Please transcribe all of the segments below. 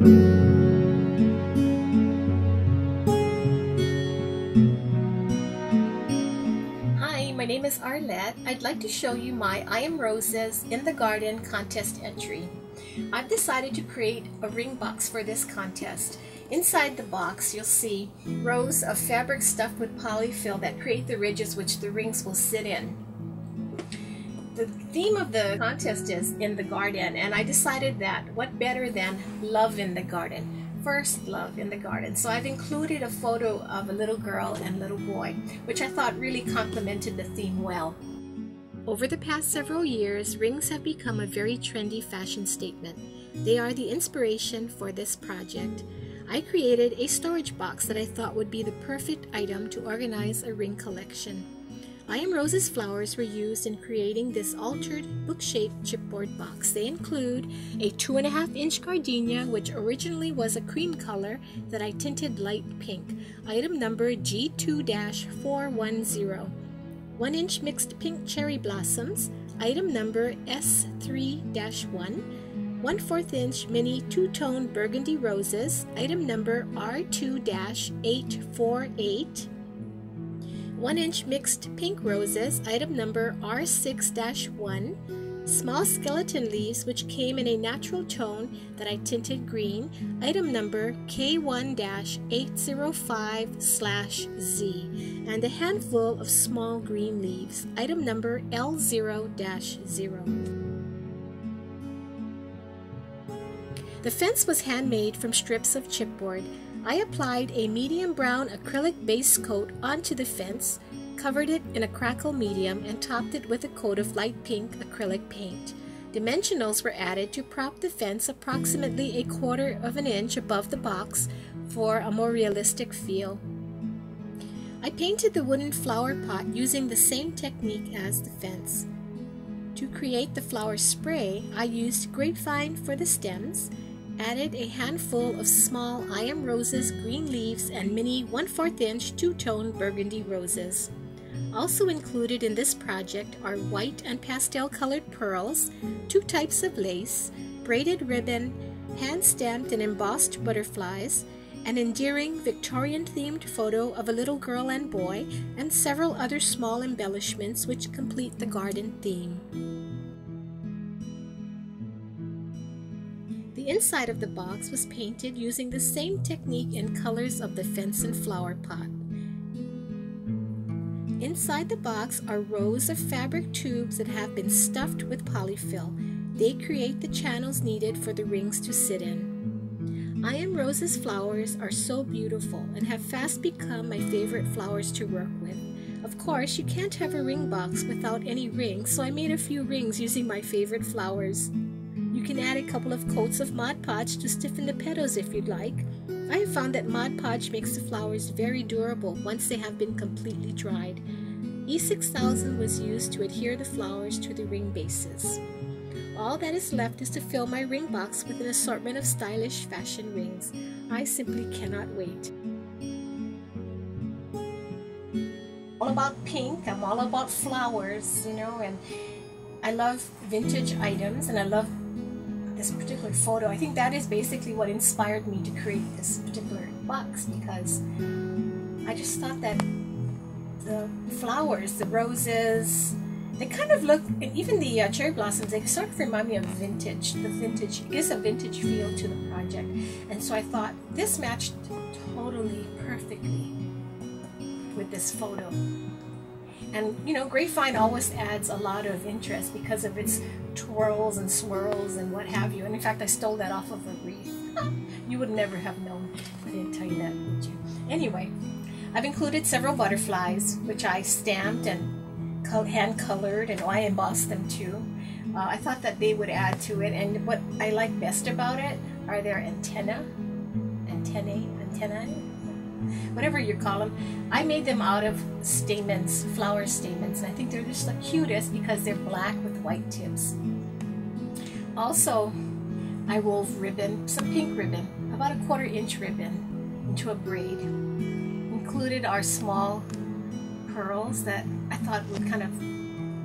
My name is Arlette. I'd like to show you my I Am Roses in the Garden contest entry. I've decided to create a ring box for this contest. Inside the box you'll see rows of fabric stuffed with polyfill that create the ridges which the rings will sit in. The theme of the contest is in the garden, and I decided that what better than love in the garden. First love in the garden. So I've included a photo of a little girl and little boy, which I thought really complemented the theme well. Over the past several years, rings have become a very trendy fashion statement. They are the inspiration for this project. I created a storage box that I thought would be the perfect item to organize a ring collection. I Am Roses flowers were used in creating this altered book-shaped chipboard box. They include a 2.5-inch gardenia, which originally was a cream color that I tinted light pink, item number G2-410. 1-inch mixed pink cherry blossoms, item number S3-1. 1/4-inch mini two-tone burgundy roses, item number R2-848. 1-inch mixed pink roses, item number R6-1, small skeleton leaves which came in a natural tone that I tinted green, item number K1-805/Z, and a handful of small green leaves, item number L0-0. The fence was handmade from strips of chipboard. I applied a medium brown acrylic base coat onto the fence, covered it in a crackle medium, and topped it with a coat of light pink acrylic paint. Dimensionals were added to prop the fence approximately 1/4 inch above the box for a more realistic feel. I painted the wooden flower pot using the same technique as the fence. To create the flower spray, I used grapevine for the stems, added a handful of small I Am Roses green leaves and mini 1/4-inch two-tone burgundy roses. Also included in this project are white and pastel-colored pearls, 2 types of lace, braided ribbon, hand-stamped and embossed butterflies, an endearing Victorian-themed photo of a little girl and boy, and several other small embellishments which complete the garden theme. The inside of the box was painted using the same technique and colors of the fence and flower pot. Inside the box are rows of fabric tubes that have been stuffed with polyfill. They create the channels needed for the rings to sit in. I Am Roses flowers are so beautiful and have fast become my favorite flowers to work with. Of course, you can't have a ring box without any rings, so I made a few rings using my favorite flowers. You can add a couple of coats of Mod Podge to stiffen the petals if you'd like. I have found that Mod Podge makes the flowers very durable once they have been completely dried. E6000 was used to adhere the flowers to the ring bases. All that is left is to fill my ring box with an assortment of stylish fashion rings. I simply cannot wait. All about pink, I'm all about flowers, you know, and I love vintage items, and I love this particular photo. I think that is basically what inspired me to create this particular box, because I just thought that the flowers, the roses, they kind of look, and even the cherry blossoms, they sort of remind me of vintage. The vintage is a vintage feel to the project, and so I thought this matched totally perfectly with this photo. And you know, grapevine always adds a lot of interest because of its twirls and swirls and what have you. And in fact, I stole that off of a wreath. You would never have known if I didn't tell you that, would you? Anyway, I've included several butterflies, which I stamped and hand-colored, and I embossed them too. I thought that they would add to it, and what I like best about it are their antennae, whatever you call them. I made them out of stamens, flower stamens, and I think they're just the cutest because they're black with white tips. Also, I wove ribbon, some pink ribbon, about a 1/4-inch ribbon, into a braid. Included our small pearls that I thought would kind of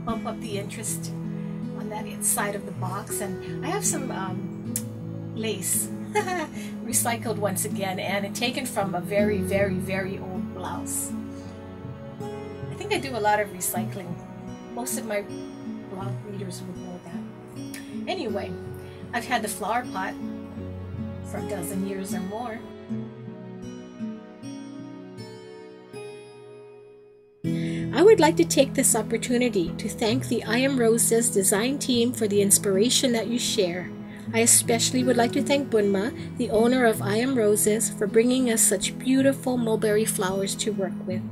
bump up the interest on that side of the box, and I have some lace. recycled once again, and taken from a very, very, very old blouse. I think I do a lot of recycling. Most of my blog readers would know that. Anyway, I've had the flower pot for a dozen years or more. I would like to take this opportunity to thank the I Am Roses design team for the inspiration that you share. I especially would like to thank Bunma, the owner of I Am Roses, for bringing us such beautiful mulberry flowers to work with.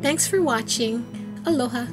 Thanks for watching. Aloha.